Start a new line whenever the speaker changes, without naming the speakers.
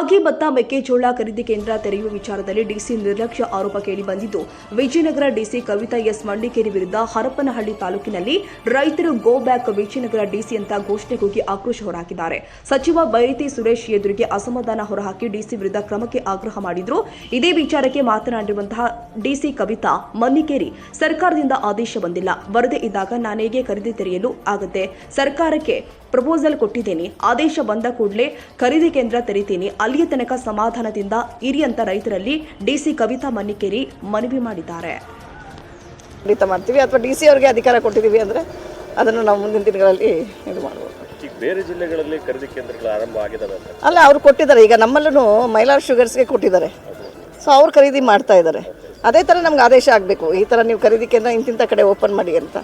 ರಾಗಿ, ಭತ್ತ, ಮೆಕ್ಕೆಜೋಳ ಖರೀದಿ ಕೇಂದ್ರ ತೆರೆಯುವ ವಿಚಾರದಲ್ಲಿ ಡಿಸಿ ನಿರ್ಲಕ್ಷ್ಯ ಆರೋಪ ಕೇಳಿ ಬಂದಿದ್ದು, ವಿಜಯನಗರ ಡಿಸಿ ಕವಿತಾ ಎಸ್ ಮಂಡಿಕೇರಿ ವಿರುದ್ಧ ಹರಪನಹಳ್ಳಿ ತಾಲೂಕಿನಲ್ಲಿ ರೈತರು ಗೋ ಬ್ಯಾಕ್ ವಿಜಯನಗರ ಡಿಸಿ ಅಂತ ಘೋಷಣೆ ಕೂಗಿ ಆಕ್ರೋಶ ಹೊರಹಾಕಿದ್ದಾರೆ. ಸಚಿವ ಬೈರತಿ ಸುರೇಶ್ ಎದುರಿಗೆ ಅಸಮಾಧಾನ ಹೊರಹಾಕಿ ಡಿಸಿ ವಿರುದ್ಧ ಕ್ರಮಕ್ಕೆ ಆಗ್ರಹ ಮಾಡಿದ್ರು. ಇದೇ ವಿಚಾರಕ್ಕೆ ಮಾತನಾಡಿರುವಂತಹ ಡಿಸಿ ಕವಿತಾ ಮಂಡಿಕೇರಿ, ಸರ್ಕಾರದಿಂದ ಆದೇಶ ಬಂದಿಲ್ಲ, ವರದಿ ಇದ್ದಾಗ ನಾನೇಗೆ ಖರೀದಿ ತೆರೆಯಲು ಆಗುತ್ತೆ. ಸರ್ಕಾರಕ್ಕೆ ಪ್ರಪೋಸಲ್ ಕೊಟ್ಟಿದ್ದೇನೆ, ಆದೇಶ ಬಂದ ಕೂಡಲೇ ಖರೀದಿ ಕೇಂದ್ರ ತೆರೀತೀನಿ, ಅಲ್ಲಿಯ ತನಕ ಸಮಾಧಾನದಿಂದ ಇರಿ ಅಂತ ರೈತರಲ್ಲಿ ಡಿಸಿ ಕವಿತಾ ಮನ್ನಿಕೇರಿ ಮನವಿ ಮಾಡಿದ್ದಾರೆ.
ಖಂಡಿತ ಮಾಡ್ತೀವಿ, ಅಥವಾ ಡಿಸಿ ಅವರಿಗೆ ಅಧಿಕಾರ ಕೊಟ್ಟಿದ್ದೀವಿ ಅಂದರೆ ಅದನ್ನು ನಾವು ಮುಂದಿನ ದಿನಗಳಲ್ಲಿ ಇದು ಮಾಡ್ಬೋದು.
ಬೇರೆ ಜಿಲ್ಲೆಗಳಲ್ಲಿ ಖರೀದಿ ಕೇಂದ್ರಗಳು ಆರಂಭ ಆಗಿದ್ದಾವೆ
ಅಲ್ಲ, ಅವರು ಕೊಟ್ಟಿದ್ದಾರೆ. ಈಗ ನಮ್ಮಲ್ಲೂ ಮೈಲಾರ್ ಶುಗರ್ಸ್ಗೆ ಕೊಟ್ಟಿದ್ದಾರೆ. ಸೊ ಅವ್ರು ಖರೀದಿ ಮಾಡ್ತಾ ಇದ್ದಾರೆ. ಅದೇ ಥರ ನಮ್ಗೆ ಆದೇಶ ಆಗಬೇಕು, ಈ ಥರ ನೀವು ಖರೀದಿ ಕೇಂದ್ರ ಇಂತಿಂಥ ಕಡೆ ಓಪನ್ ಮಾಡಿ ಅಂತ.